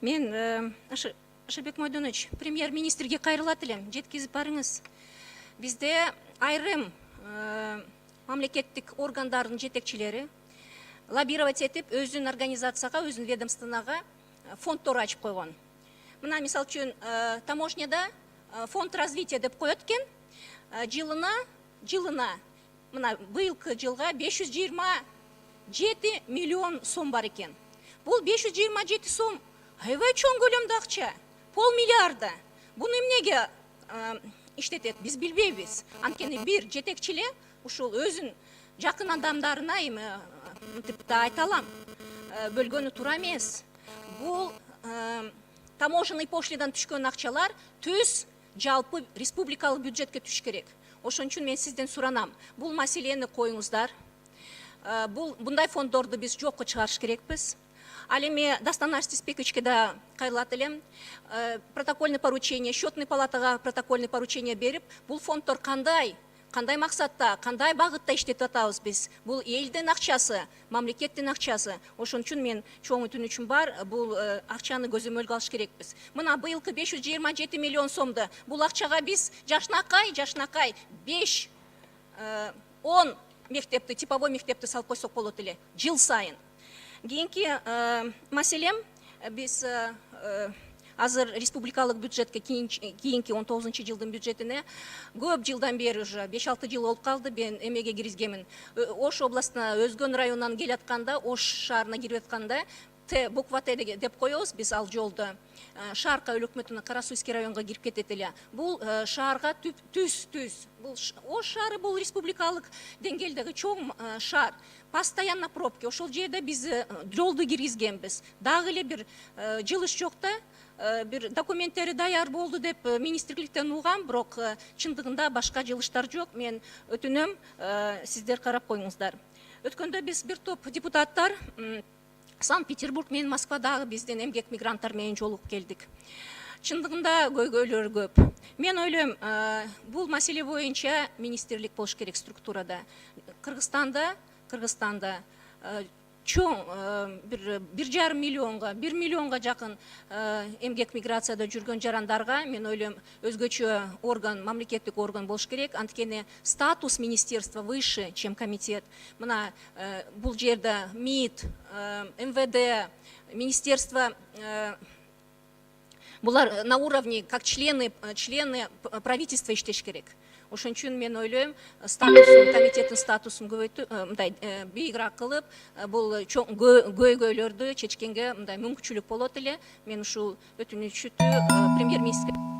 Мен Ашырбек Мойдонович, премьер-министрге кайрылат элем, жеткизип барыңыз. Бизде айрым мамлекеттик органдардын жетекчилери лоббировать этип, өзүн организацияга, өзүн ведомствонага фонддор ачып койгон. Мына мисал үчүн таможняда фонд развития деп коет экен, жылына мына быйылкы жылга 527 миллион сом бар экен. Бул 527 сом аябай чоң көлөмдө акча, полмиллиарда. Буну эмнеге иштетет, биз билбейбиз. Анткени бир жетекчиле ушул өзүн жакын адамдарына мынтип да айта алам, бөлгөнү туура эмес. Бул таможенный пошлинадан түшкөн акчалар түз жалпы республикалык бюджетке түш керек. Ошон үчүн мен сизден суранам, бул маселени коюңуздар. Bunday фонддорду биз жокко чыгарыш керекпиз. Ал эми Дастан Арстеспековичке да кайрылат элем. Протокольный поручение, счетный палатага протокольный поручение берип, бул фонддор кандай максатта, кандай багытта иштетип атабыз биз? Бул элдин акчасы, мамлекеттин акчасы. Ошон үчүн мен чоң өтүнүчүм бар, бул акчаны көзөмөлгө алыш керекпиз. Мына быйылкы 527 миллион сомду бул акчага биз жашнакай 5-10 мектепти, типовой мектепти салып койсок болот эле, жыл сайын. Кийинки маселем, биз азыр республикалык бюджетке кийинки 19 жылдын бюджетине көп жылдан бери уже 5-6 жыл болуп калды, мен эмеге киргизгемин. Ош областына, Өзгөн районунан келатканда, Ош шаарына кирип атканда буква Т деп коебуз, биз ал жолду Шаарка өлөкмөтүнө Карасуйский районго кирип кетет эле. Бул шаарга түз. Бул Ош шаары бул республикалык деңгээлдеги чоң шаар. Постоянно пробки. Ошол жерде биз жолду киргизгенбиз. Дагы эле бир жылыш жокта, бир документтери даяр болду деп министрликтен угам, бирок чындыгында башка жылыштар жок. Мен өтүнөм, сиздер карап коюңуздар. Өткөндө биз бир топ депутаттар Санкт-Петербург менен Москвадагы биздин эмгек мигранттар менен жолугуп келдик. Чындыгында көйгөйлөр көп. Мен ойлойм, бул маселе боюнча министрлик болуш керек структурада. Кыргызстанда чоң 1,5 миллионга, 1 миллионга жакын эмгек миграцияда жүргөн жарандарга мен ойлойм өзгөчө орган, мамлекеттик орган болуш керек. Анткени статус министерства выше, чем комитет. Мына бул жерде МИД, МВД, министерство, булар на уровне как члены правительства иштеш керек. Ошон үчүн мен ойлойм, комитеттин статусун бийигирээк кылып, бул чоң көйгөйлөрдү чечкенге мындай мүмкүнчүлүк болот эле. Мен ушул өтүнүчү премьер-министрге